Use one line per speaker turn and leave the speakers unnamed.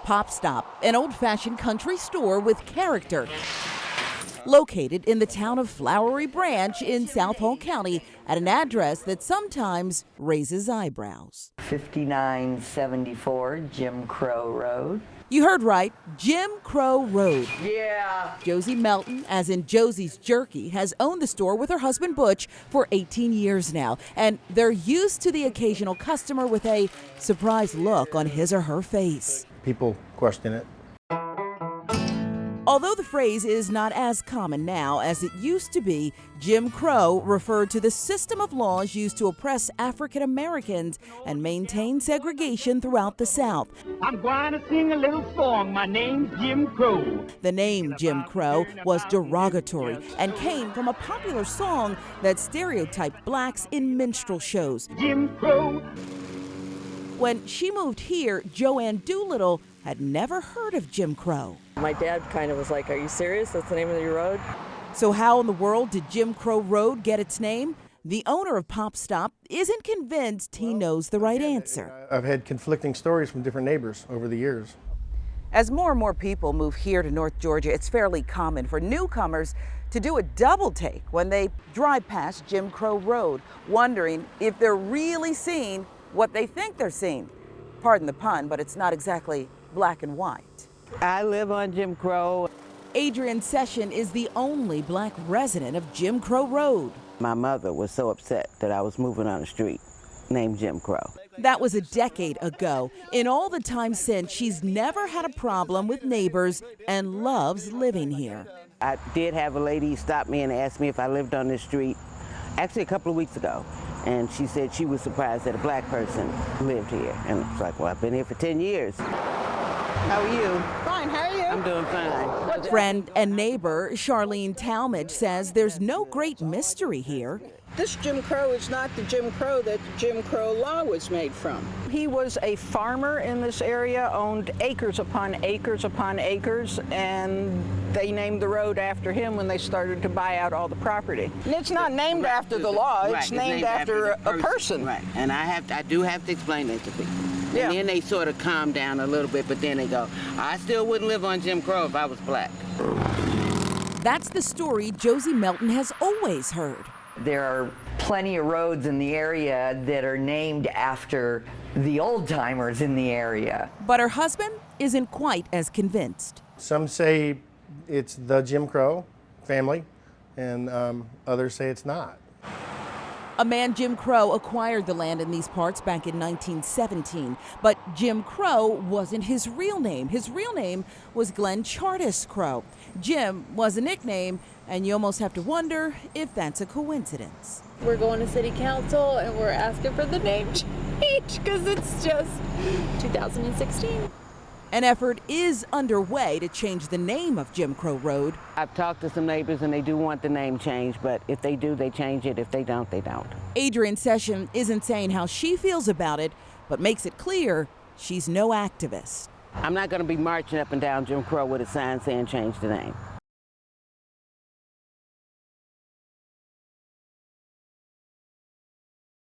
Pop Stop, an old-fashioned country store with character, located in the town of Flowery Branch in South Hall County at an address that sometimes raises eyebrows.
5974 Jim Crow Road.
You heard right, Jim Crow Road.
Yeah.
Josie Melton, as in Josie's Jerky, has owned the store with her husband Butch for 18 years now, and they're used to the occasional customer with a surprised look on his or her face.
People question it.
Although the phrase is not as common now as it used to be, Jim Crow referred to the system of laws used to oppress African Americans and maintain segregation throughout the South.
I'm going to sing a little song. My name's Jim Crow.
The name Jim Crow was derogatory and came from a popular song that stereotyped blacks in minstrel shows.
Jim Crow.
When she moved here, Joanne Doolittle had never heard of Jim Crow.
My dad kind of was like, "Are you serious? That's the name of your road?"
So how in the world did Jim Crow Road get its name? The owner of Pop Stop isn't convinced he knows the right answer.
I've had conflicting stories from different neighbors over the years.
As more and more people move here to North Georgia, it's fairly common for newcomers to do a double take when they drive past Jim Crow Road, wondering if they're really seeing what they think they're seeing. Pardon the pun, but it's not exactly black and white.
I live on Jim Crow.
Adrian Session is the only black resident of Jim Crow Road.
My mother was so upset that I was moving on a street named Jim Crow.
That was a decade ago. In all the time since, she's never had a problem with neighbors and loves living here.
I did have a lady stop me and ask me if I lived on this street, actually a couple of weeks ago. And she said she was surprised that a black person lived here. And I was like, well, I've been here for 10 years. How are you?
Fine, how are you?
I'm doing fine.
Friend and neighbor Charlene Talmadge says there's no great mystery here.
This Jim Crow is not the Jim Crow that the Jim Crow law was made from. He was a farmer in this area, owned acres upon acres upon acres, and they named the road after him when they started to buy out all the property. And it's not named after the law, it's named after a person.
Right, and I do have to explain that to people.
Yeah.
And then they sort of calm down a little bit, but then they go, I still wouldn't live on Jim Crow if I was black.
That's the story Josie Melton has always heard.
There are plenty of roads in the area that are named after the old timers in the area.
But her husband isn't quite as convinced.
Some say it's the Jim Crow family, and others say it's not.
A man, Jim Crow, acquired the land in these parts back in 1917, but Jim Crow wasn't his real name. His real name was Glenn Chartis Crow. Jim was a nickname, and you almost have to wonder if that's a coincidence.
We're going to city council and we're asking for the name change because it's just 2016.
An effort is underway to change the name of Jim Crow Road.
I've talked to some neighbors and they do want the name changed, but if they do, they change it. If they don't, they don't.
Adrian Session isn't saying how she feels about it, but makes it clear she's no activist.
I'm not going to be marching up and down Jim Crow with a sign saying change the name.